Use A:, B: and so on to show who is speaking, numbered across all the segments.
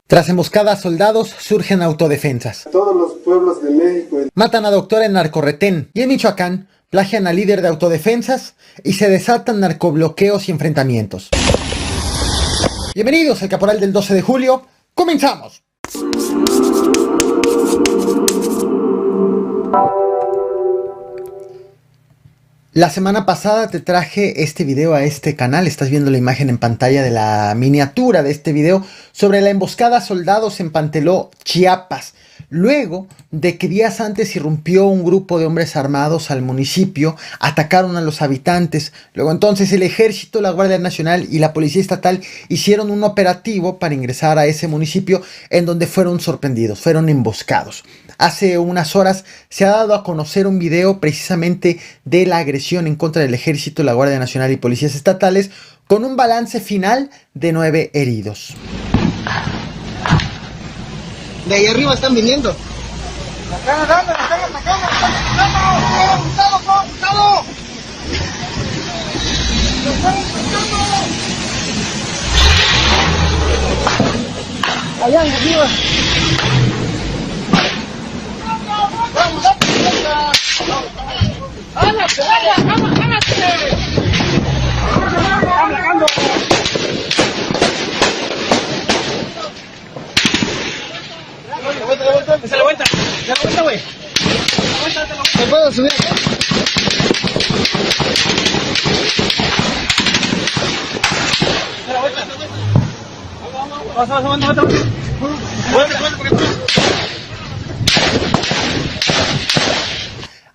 A: Tras emboscada a soldados, surgen autodefensas.
B: Todos los pueblos de México.
A: Matan a doctora en narcorretén y en Michoacán plagian a líder de autodefensas y se desatan narcobloqueos y enfrentamientos. Bienvenidos al Caporal del 12 de julio. ¡Comenzamos! La semana pasada te traje este video a este canal, estás viendo la imagen en pantalla de la miniatura de este video sobre la emboscada a soldados en Panteló, Chiapas. Luego de que días antes irrumpió un grupo de hombres armados al municipio, atacaron a los habitantes. Luego entonces el ejército, la Guardia Nacional y la Policía Estatal hicieron un operativo para ingresar a ese municipio, en donde fueron sorprendidos, fueron emboscados. Hace unas horas se ha dado a conocer un video precisamente de la agresión en contra del ejército, la Guardia Nacional y policías estatales, con un balance final de 9 heridos.
C: De ahí arriba están viniendo. Allá arriba. Se la vuelta, güey. ¿Me puedo subir acá? Se la vuelta. Vamos.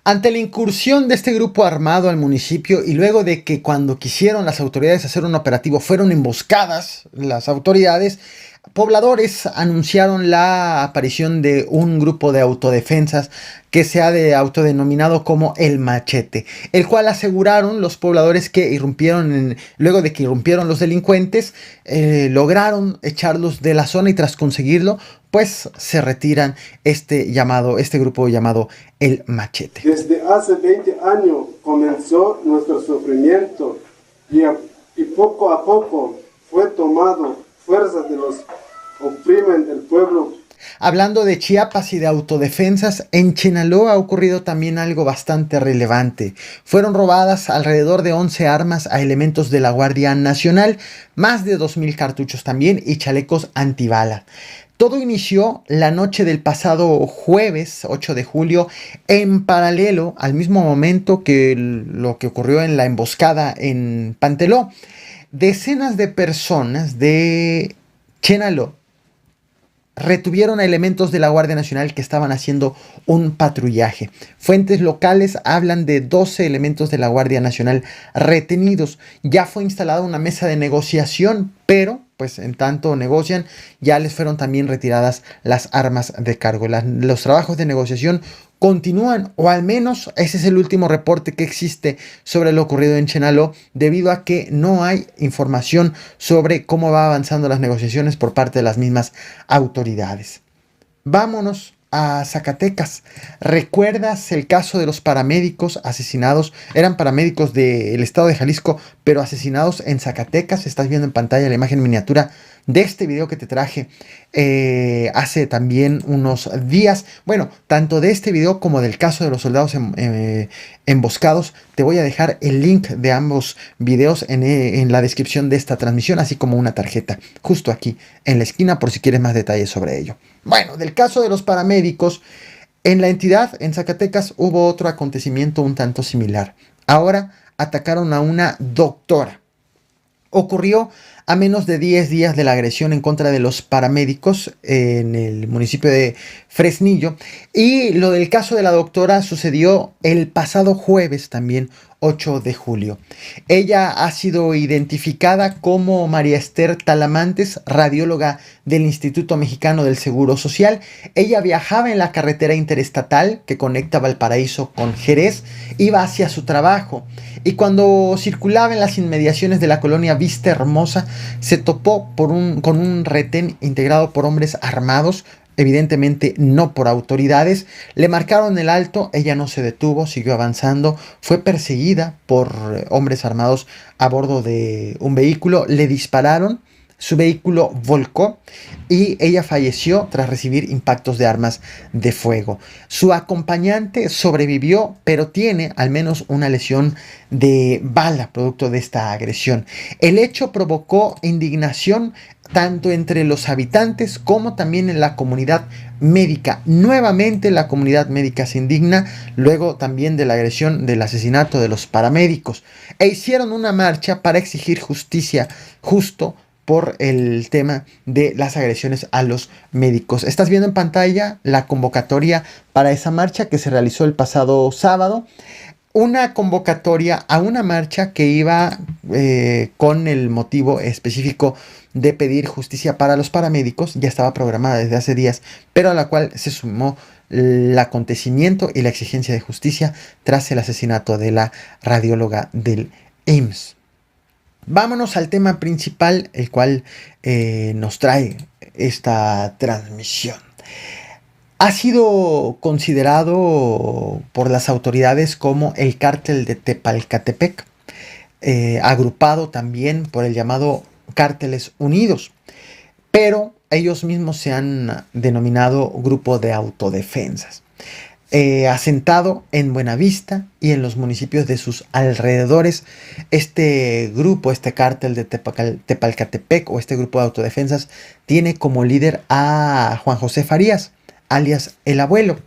A: Ante la incursión de este grupo armado al municipio y luego de que cuando quisieron las autoridades hacer un operativo fueron emboscadas las autoridades, pobladores anunciaron la aparición de un grupo de autodefensas que se ha autodenominado como El Machete, el cual aseguraron los pobladores que luego de que irrumpieron los delincuentes, lograron echarlos de la zona y tras conseguirlo, pues se retiran este grupo llamado El Machete.
B: Desde hace 20 años comenzó nuestro sufrimiento y poco a poco fue tomado fuerzas de los oprimen el pueblo.
A: Hablando de Chiapas y de autodefensas, en Chenaló ha ocurrido también algo bastante relevante. Fueron robadas alrededor de 11 armas a elementos de la Guardia Nacional, más de 2,000 cartuchos también y chalecos antibala. Todo inició la noche del pasado jueves 8 de julio, en paralelo al mismo momento que lo que ocurrió en la emboscada en Panteló. Decenas de personas de Chenaló retuvieron a elementos de la Guardia Nacional que estaban haciendo un patrullaje. Fuentes locales hablan de 12 elementos de la Guardia Nacional retenidos. Ya fue instalada una mesa de negociación, pero pues en tanto negocian, ya les fueron también retiradas las armas de cargo. Los trabajos de negociación continúan, o al menos ese es el último reporte que existe sobre lo ocurrido en Chenaló, debido a que no hay información sobre cómo va avanzando las negociaciones por parte de las mismas autoridades. Vámonos a Zacatecas. ¿Recuerdas el caso de los paramédicos asesinados? Eran paramédicos del estado de Jalisco, pero asesinados en Zacatecas. Estás viendo en pantalla la imagen miniatura de este video que te traje hace también unos días. Bueno, tanto de este video como del caso de los soldados emboscados, te voy a dejar el link de ambos videos en la descripción de esta transmisión, así como una tarjeta justo aquí en la esquina por si quieres más detalles sobre ello. Bueno, del caso de los paramédicos, en la entidad, en Zacatecas, hubo otro acontecimiento un tanto similar. Ahora atacaron a una doctora. Ocurrió a menos de 10 días de la agresión en contra de los paramédicos en el municipio de Fresnillo. Y lo del caso de la doctora sucedió el pasado jueves también, 8 de julio. Ella ha sido identificada como María Esther Talamantes, radióloga del Instituto Mexicano del Seguro Social. Ella viajaba en la carretera interestatal que conecta Valparaíso con Jerez, iba hacia su trabajo y cuando circulaba en las inmediaciones de la colonia Vista Hermosa se topó con un retén integrado por hombres armados, evidentemente no por autoridades. Le marcaron el alto, ella no se detuvo, siguió avanzando, fue perseguida por hombres armados a bordo de un vehículo, le dispararon, su vehículo volcó y ella falleció tras recibir impactos de armas de fuego. Su acompañante sobrevivió, pero tiene al menos una lesión de bala producto de esta agresión. El hecho provocó indignación tanto entre los habitantes como también en la comunidad médica. Nuevamente la comunidad médica se indigna luego también de la agresión, del asesinato de los paramédicos, e hicieron una marcha para exigir justicia justo por el tema de las agresiones a los médicos. Estás viendo en pantalla la convocatoria para esa marcha que se realizó el pasado sábado. Una convocatoria a una marcha que iba con el motivo específico de pedir justicia para los paramédicos. Ya estaba programada desde hace días, pero a la cual se sumó el acontecimiento y la exigencia de justicia tras el asesinato de la radióloga del IMSS. Vámonos al tema principal, el cual nos trae esta transmisión. Ha sido considerado por las autoridades como el cártel de Tepalcatepec, agrupado también por el llamado Cárteles Unidos, pero ellos mismos se han denominado grupo de autodefensas. Asentado en Buenavista y en los municipios de sus alrededores, este grupo, este cártel de Tepalcatepec o este grupo de autodefensas tiene como líder a Juan José Farías, alias el Abuelo,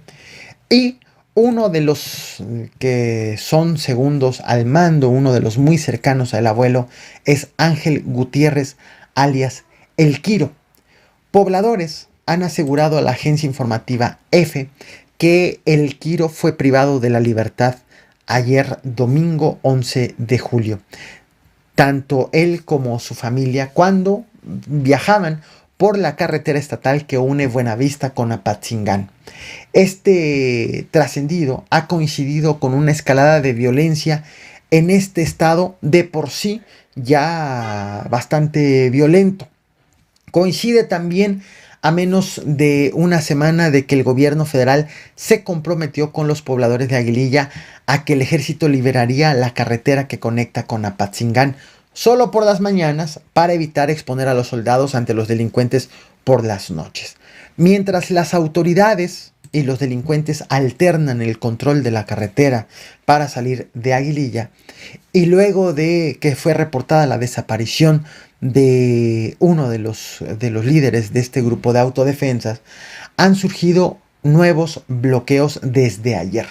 A: y uno de los que son segundos al mando, uno de los muy cercanos al Abuelo, es Ángel Gutiérrez, alias el Quiro. Pobladores han asegurado a la agencia informativa EFE que el Quiro fue privado de la libertad ayer domingo 11 de julio. Tanto él como su familia cuando viajaban por la carretera estatal que une Buenavista con Apatzingán. Este trascendido ha coincidido con una escalada de violencia en este estado de por sí ya bastante violento. Coincide también a menos de una semana de que el gobierno federal se comprometió con los pobladores de Aguililla a que el ejército liberaría la carretera que conecta con Apatzingán solo por las mañanas para evitar exponer a los soldados ante los delincuentes por las noches. Mientras las autoridades y los delincuentes alternan el control de la carretera para salir de Aguililla, y luego de que fue reportada la desaparición de uno de los líderes de este grupo de autodefensas, han surgido nuevos bloqueos desde ayer.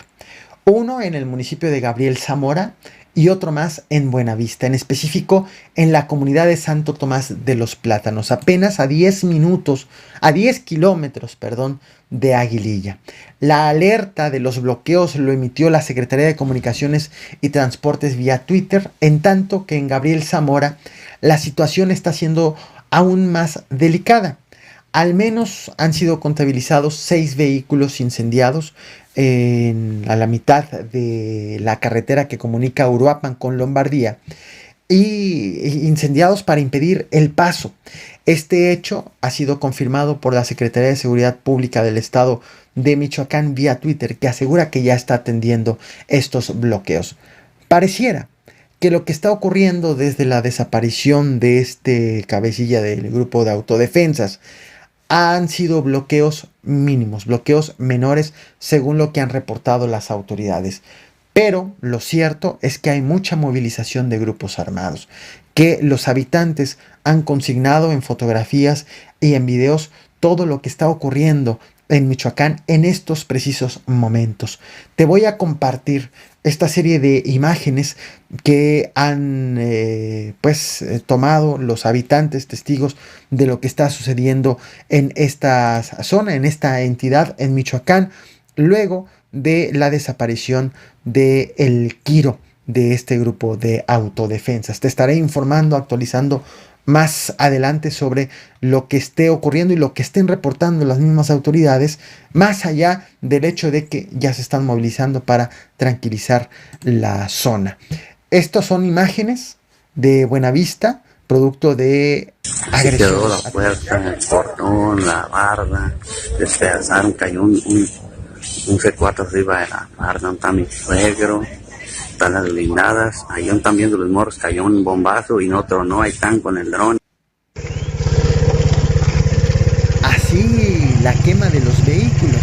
A: Uno en el municipio de Gabriel Zamora y otro más en Buenavista, en específico en la comunidad de Santo Tomás de los Plátanos, apenas a 10 kilómetros, de Aguililla. La alerta de los bloqueos lo emitió la Secretaría de Comunicaciones y Transportes vía Twitter, en tanto que en Gabriel Zamora la situación está siendo aún más delicada. Al menos han sido contabilizados 6 vehículos incendiados a la mitad de la carretera que comunica Uruapan con Lombardía, y incendiados para impedir el paso. Este hecho ha sido confirmado por la Secretaría de Seguridad Pública del Estado de Michoacán vía Twitter, que asegura que ya está atendiendo estos bloqueos. Pareciera que lo que está ocurriendo desde la desaparición de este cabecilla del grupo de autodefensas han sido bloqueos mínimos, bloqueos menores, según lo que han reportado las autoridades. Pero lo cierto es que hay mucha movilización de grupos armados, que los habitantes han consignado en fotografías y en videos todo lo que está ocurriendo en Michoacán en estos precisos momentos. Te voy a compartir esta serie de imágenes que han tomado los habitantes, testigos de lo que está sucediendo en esta zona, en esta entidad, en Michoacán, luego de la desaparición de el Quiro, de este grupo de autodefensas. Te estaré informando, actualizando más adelante sobre lo que esté ocurriendo y lo que estén reportando las mismas autoridades, más allá del hecho de que ya se están movilizando para tranquilizar la zona. Estas son imágenes de Buenavista, producto de agresión.
D: Quedó la puerta, el portón, la barda, despedazaron, cayó un C4 arriba de la barda, donde está mi suegro, están las blindadas, ahí están viendo los morros, cayó un bombazo y no tronó, ahí están con el dron.
A: Sí, la quema de los vehículos.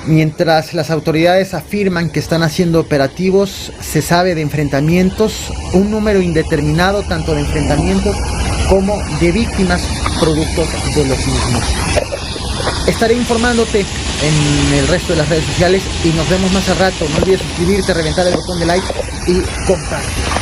A: Mientras las autoridades afirman que están haciendo operativos, se sabe de enfrentamientos, un número indeterminado tanto de enfrentamientos como de víctimas producto de los mismos. Estaré informándote en el resto de las redes sociales y nos vemos más al rato. No olvides suscribirte, reventar el botón de like y compartir.